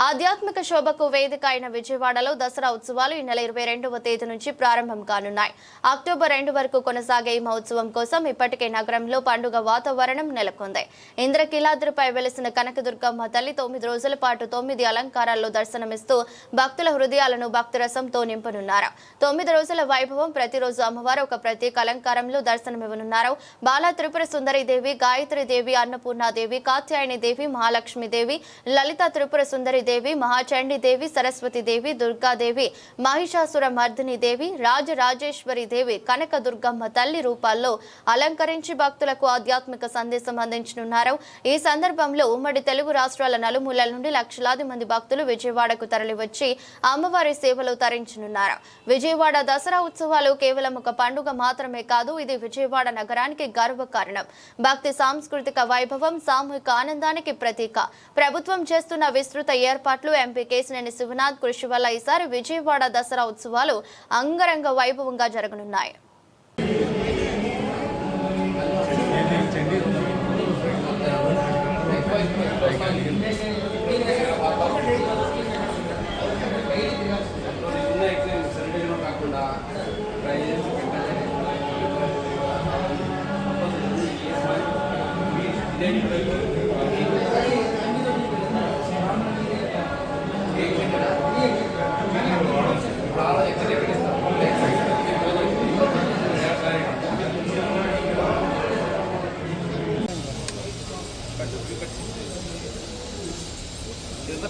ఆధ్యాత్మిక శోభకు వేదిక అయిన విజయవాడలో దసరా ఉత్సవాలు ఈ నెల 22వ తేదీ నుంచి ప్రారంభం కానున్నాయి. అక్టోబర్ 2 వరకు కొనసాగే ఈ మహోత్సవం కోసం ఇప్పటికే నగరంలో పండుగ వాతావరణం నెలకొంది. ఇంద్రకీలాద్రిపై వెలిసిన కనకదుర్గమ్మ తల్లి 9 రోజుల పాటు 9 అలంకారాల్లో దర్శనమిస్తూ భక్తుల హృదయాలను భక్తిరసంతో నింపనున్నారు. 9 రోజుల వైభవం ప్రతిరోజు అమ్మవారు ఒక ప్రత్యేక అలంకారంలో దర్శనమివ్వనున్నారు. బాలా త్రిపుర సుందరి దేవి, గాయత్రి దేవి, అన్నపూర్ణాదేవి, కాత్యాయని దేవి, మహాలక్ష్మి దేవి, లలిత త్రిపుర సుందరి దేవి, మహాచండి దేవి, సరస్వతి దేవి, దుర్గాదేవి, మహిషాసుర మర్దిని దేవి, రాజరాజేశ్వరి దేవి, కనకదుర్గమ్మ తల్లి రూపాల్లో అలంకరించి భక్తులకు ఆధ్యాత్మిక సందేశం అందించనున్నారు. ఈ సందర్భంలో ఉమ్మడి తెలుగు రాష్ట్రాల నలుమూలల నుండి లక్షలాది మంది భక్తులు విజయవాడకు తరలివచ్చి అమ్మవారి సేవలు తరించనున్నారు. విజయవాడ దసరా ఉత్సవాలు కేవలం ఒక పండుగ మాత్రమే కాదు, ఇది విజయవాడ నగరానికి గర్వకారణం. భక్తి, సాంస్కృతిక వైభవం, సామూహిక ఆనందానికి ప్రతీక. ప్రభుత్వం చేస్తున్న విస్తృత ఏర్పాట్లు, ఎంపీ కేశినేని శివనాథ్ కృషి వల్ల ఈసారి విజయవాడ దసరా ఉత్సవాలు అంగరంగ వైభవంగా జరగనున్నాయి.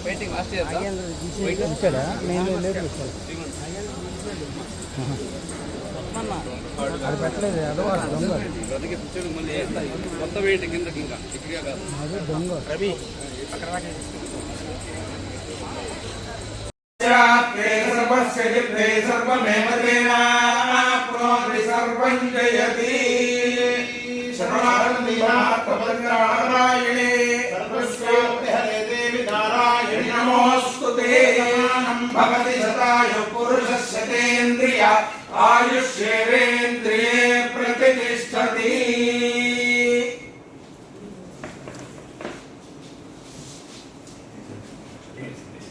పెయింటింగ్ లాస్ట్ ఇయర్ అది పెట్టలేదు కొత్త పెయింటింగ్ కిందకి ఇంకా ఇక్కడిగా కాదు దొంగ రవి भवति शतायु पुरुषस्य तेन्द्रिय आयुष्येवेन्द्रिये प्रतिष्ठति.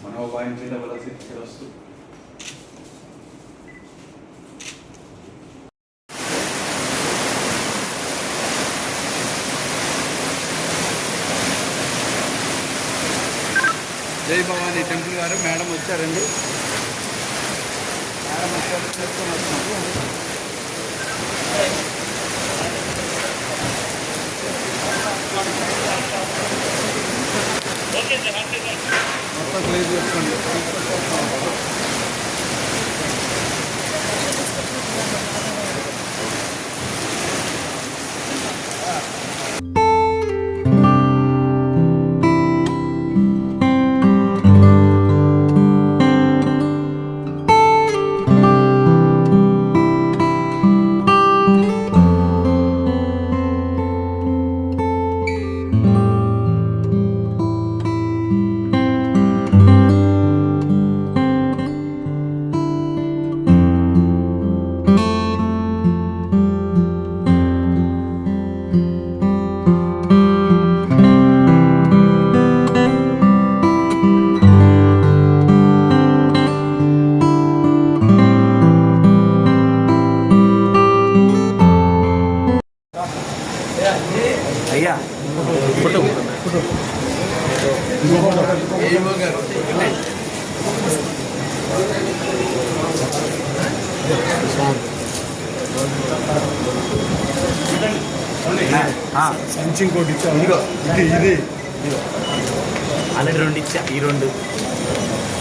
मनोवाञ्छित बलसिद्धिरस्तु. జై భవానీ టెంపుల్ గారు మేడం వచ్చారండి. మేడం వచ్చారు, చేసుకొని వస్తున్నాము. మొత్తం క్లీన్ చేసుకోండి. అయ్యా ఫోటో సంచి ఇంకోటి ఇచ్చా. ఇది అన్నది 2 ఇచ్చా, ఈ 2